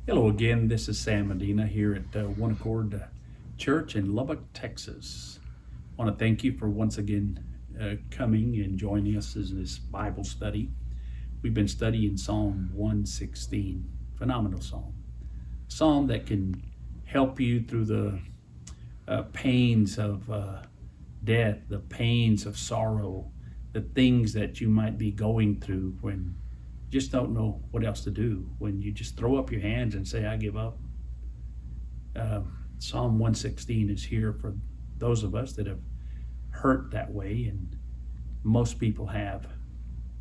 Hello again, this is Sam Medina here at One Accord Church in Lubbock, Texas. I want to thank you for once again coming and joining us in this Bible study. We've been studying Psalm 116, phenomenal psalm. Psalm that can help you through the pains of death, the pains of sorrow, the things that you might be going through when just don't know what else to do, when you just throw up your hands and say, I give up. Psalm 116 is here for those of us that have hurt that way, and most people have.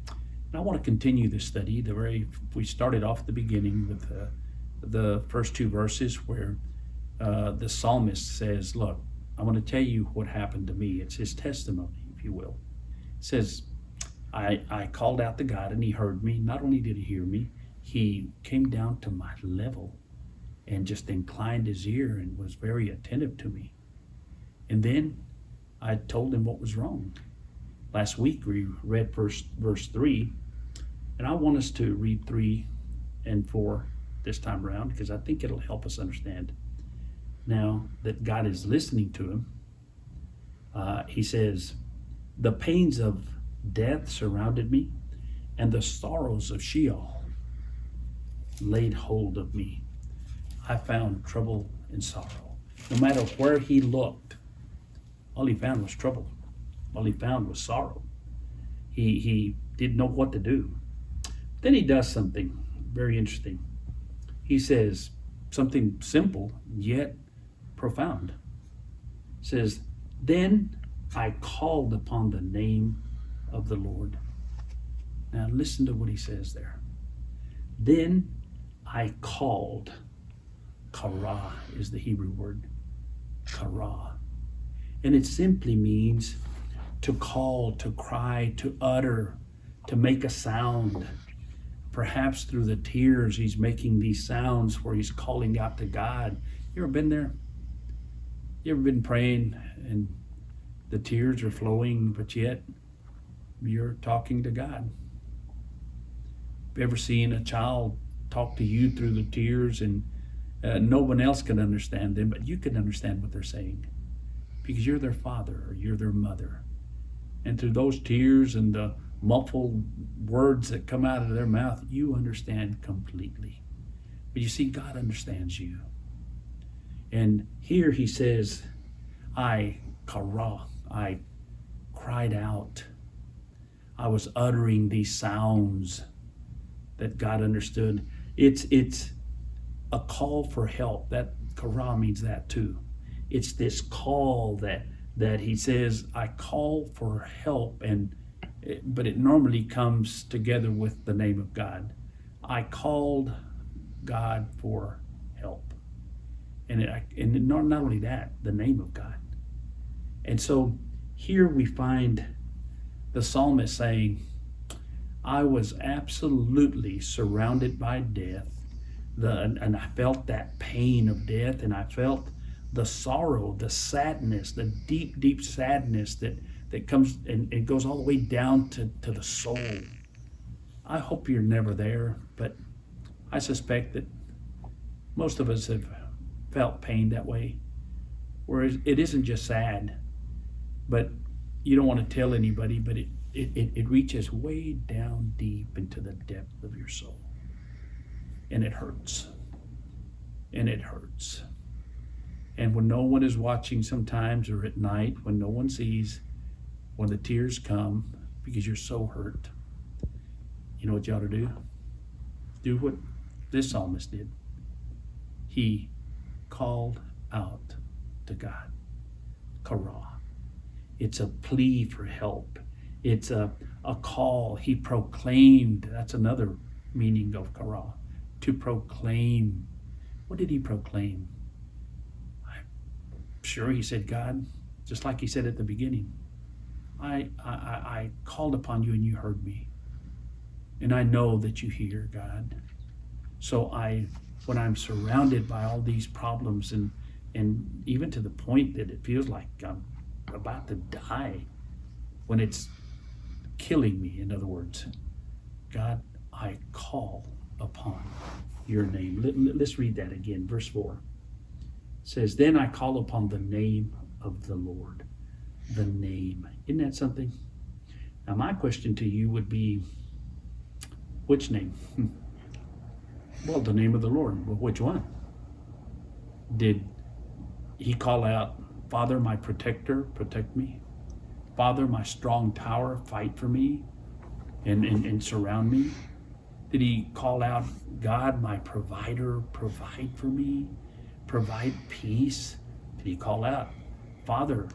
And I want to continue this study. We started off at the beginning with the first two verses where the psalmist says, look, I want to tell you what happened to me. It's his testimony, if you will. It says, I called out to God and he heard me. Not only did he hear me, he came down to my level and just inclined his ear and was very attentive to me. And then I told him what was wrong. Last week we read verse 3, and I want us to read 3 and 4 this time around because I think it'll help us understand. Now that God is listening to him, he says, the pains of death surrounded me, and the sorrows of Sheol laid hold of me. I found trouble and sorrow. No matter where he looked, all he found was trouble. All he found was sorrow. He didn't know what to do. Then he does something very interesting. He says something simple yet profound. He says, then I called upon the name of the Lord. Now listen to what he says there. Then I called. Kara is the Hebrew word. Kara. And it simply means to call, to cry, to utter, to make a sound. Perhaps through the tears he's making these sounds where he's calling out to God. You ever been there? You ever been praying and the tears are flowing, but yet you're talking to God? Have you ever seen a child talk to you through the tears and no one else can understand them, but you can understand what they're saying because you're their father or you're their mother. And through those tears and the muffled words that come out of their mouth, you understand completely. But you see, God understands you. And here he says, I cried out. I was uttering these sounds that God understood. It's a call for help. That kara means that too. It's this call that he says, I call for help, but it normally comes together with the name of God. I called God for help. And not only that, the name of God. And so here we find the psalmist saying, I was absolutely surrounded by death, and I felt that pain of death, and I felt the sorrow, the sadness, the deep, deep sadness that comes and it goes all the way down to the soul. I hope you're never there, but I suspect that most of us have felt pain that way, where it isn't just sad, but you don't want to tell anybody, but it reaches way down deep into the depth of your soul. And it hurts. And it hurts. And when no one is watching sometimes, or at night when no one sees, when the tears come because you're so hurt, you know what you ought to do? Do what this psalmist did. He called out to God. Kara. It's a plea for help. It's a call. He proclaimed. That's another meaning of kara. To proclaim. What did he proclaim? I'm sure he said, God, just like he said at the beginning, I called upon you and you heard me. And I know that you hear, God. So when I'm surrounded by all these problems and even to the point that it feels like I'm about to die, when it's killing me, in other words, God, I call upon your name. Let's read that again. Verse 4 says, then I call upon the name of the Lord. The name. Isn't that something? Now my question to you would be, which name? Well, the name of the Lord. Well, which one? Did he call out, Father, my protector, protect me? Father, my strong tower, fight for me and surround me? Did he call out, God, my provider, provide for me, provide peace? Did he call out, Father,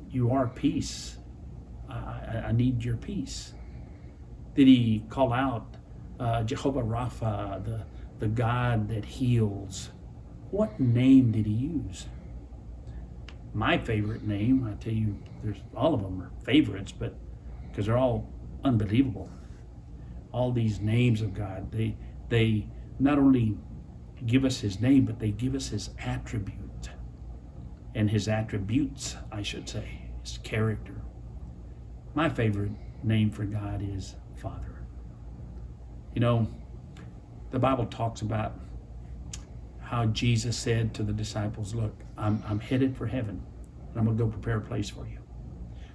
you are peace. I need your peace. Did he call out Jehovah Rapha, the God that heals? What name did he use? My favorite name, I tell you, there's all of them are favorites, but because they're all unbelievable. All these names of God, they not only give us his name, but they give us his attribute. And his attributes, I should say, his character. My favorite name for God is Father. You know, the Bible talks about how Jesus said to the disciples, look, I'm headed for heaven, and I'm going to go prepare a place for you.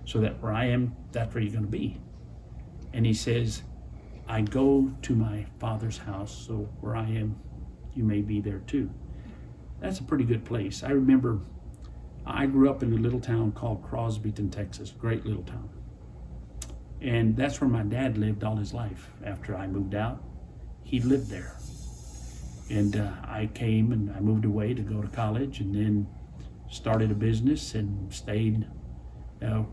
So that where I am, that's where you're going to be. And he says, I go to my Father's house, so where I am, you may be there too. That's a pretty good place. I remember I grew up in a little town called Crosbyton, Texas, great little town. And that's where my dad lived all his life. After I moved out, he lived there. And I came and I moved away to go to college and then started a business and stayed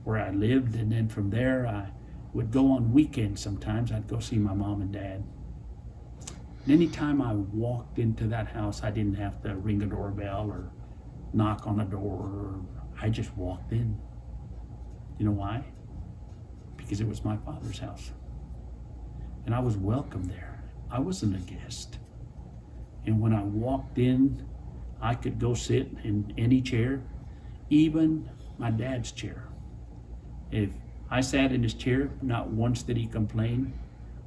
where I lived. And then from there, I would go on weekends sometimes. I'd go see my mom and dad. And anytime I walked into that house, I didn't have to ring a doorbell or knock on a door. I just walked in. You know why? Because it was my Father's house. And I was welcome there. I wasn't a guest. And when I walked in, I could go sit in any chair, even my dad's chair. If I sat in his chair, not once did he complain.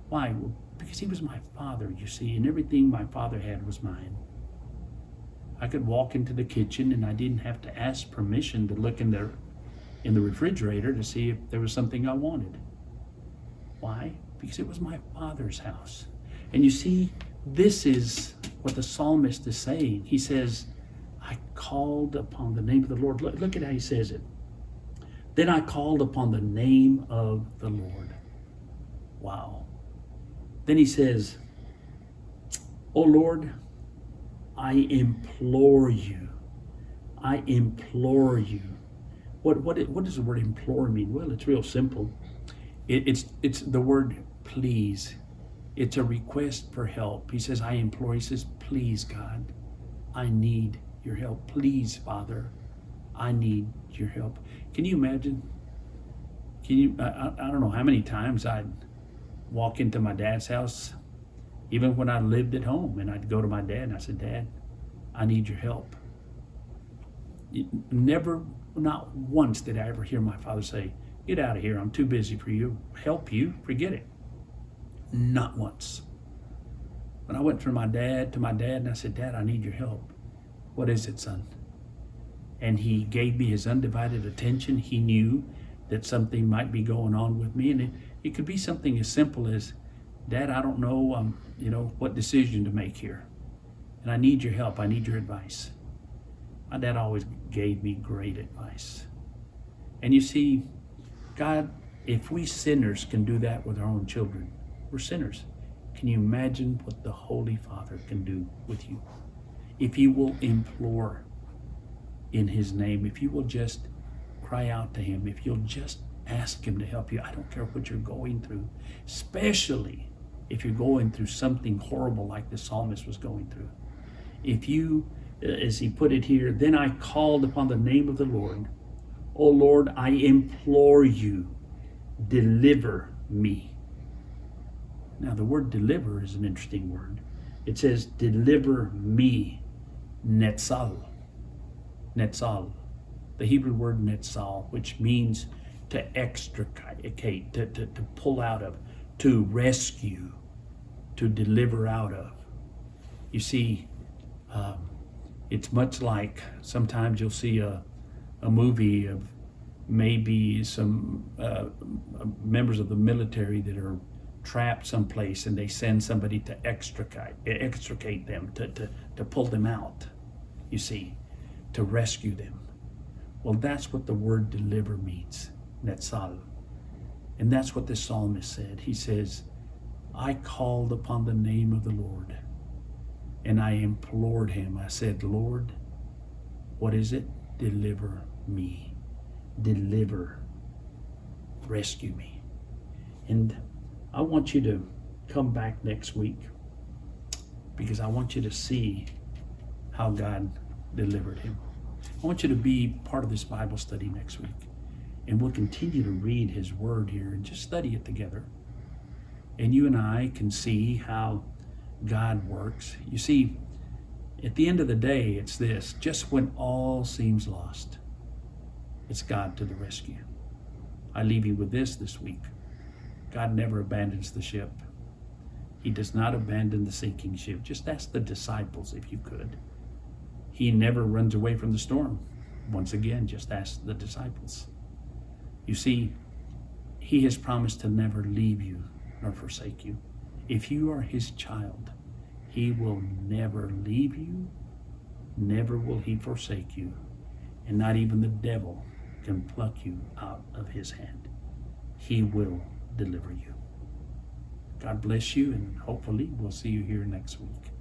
Why? Well, because he was my father, you see, and everything my father had was mine. I could walk into the kitchen and I didn't have to ask permission to look in the refrigerator to see if there was something I wanted. Why? Because it was my Father's house. And you see, this is what the psalmist is saying. He says, I called upon the name of the Lord. Look at how he says it. Then I called upon the name of the Lord. Wow. Then he says, O Lord, I implore you. I implore you. What does the word implore mean? Well, it's real simple. It's the word please. It's a request for help. He says, I implore. He says, please, God, I need your help. Please, Father, I need your help. Can you imagine? I don't know how many times I'd walk into my dad's house, even when I lived at home, and I'd go to my dad and I said, Dad, I need your help. Never, not once did I ever hear my father say, get out of here, I'm too busy for you. Help you? Forget it. Not once. When I went to my dad and I said, Dad, I need your help. What is it, son? And he gave me his undivided attention. He knew that something might be going on with me. And it could be something as simple as, Dad, I don't know, what decision to make here. And I need your help. I need your advice. My dad always gave me great advice. And you see, God, if we sinners can do that with our own children, we're sinners. Can you imagine what the Holy Father can do with you? If you will implore in his name, if you will just cry out to him, if you'll just ask him to help you, I don't care what you're going through, especially if you're going through something horrible like the psalmist was going through. If you, as he put it here, then I called upon the name of the Lord. O Lord, I implore you, deliver me. Now the word deliver is an interesting word. It says, deliver me, netzal. Netzal. The Hebrew word netzal, which means to extricate, to pull out of, to rescue, to deliver out of. You see, it's much like sometimes you'll see a movie of maybe some members of the military that are trapped someplace, and they send somebody to extricate them, to pull them out, you see, to rescue them. Well, that's what the word deliver means, netzal. And that's what the psalmist said. He says, I called upon the name of the Lord, and I implored him. I said, Lord, what is it? Deliver me. Deliver. Rescue me. And I want you to come back next week, because I want you to see how God delivered him. I want you to be part of this Bible study next week. And we'll continue to read his word here and just study it together. And you and I can see how God works. You see, at the end of the day, it's this: just when all seems lost, it's God to the rescue. I leave you with this week. God never abandons the ship. He does not abandon the sinking ship. Just ask the disciples if you could. He never runs away from the storm. Once again, just ask the disciples. You see, he has promised to never leave you nor forsake you. If you are his child, he will never leave you, never will he forsake you, and not even the devil can pluck you out of his hand. He will deliver you. God bless you, and hopefully we'll see you here next week.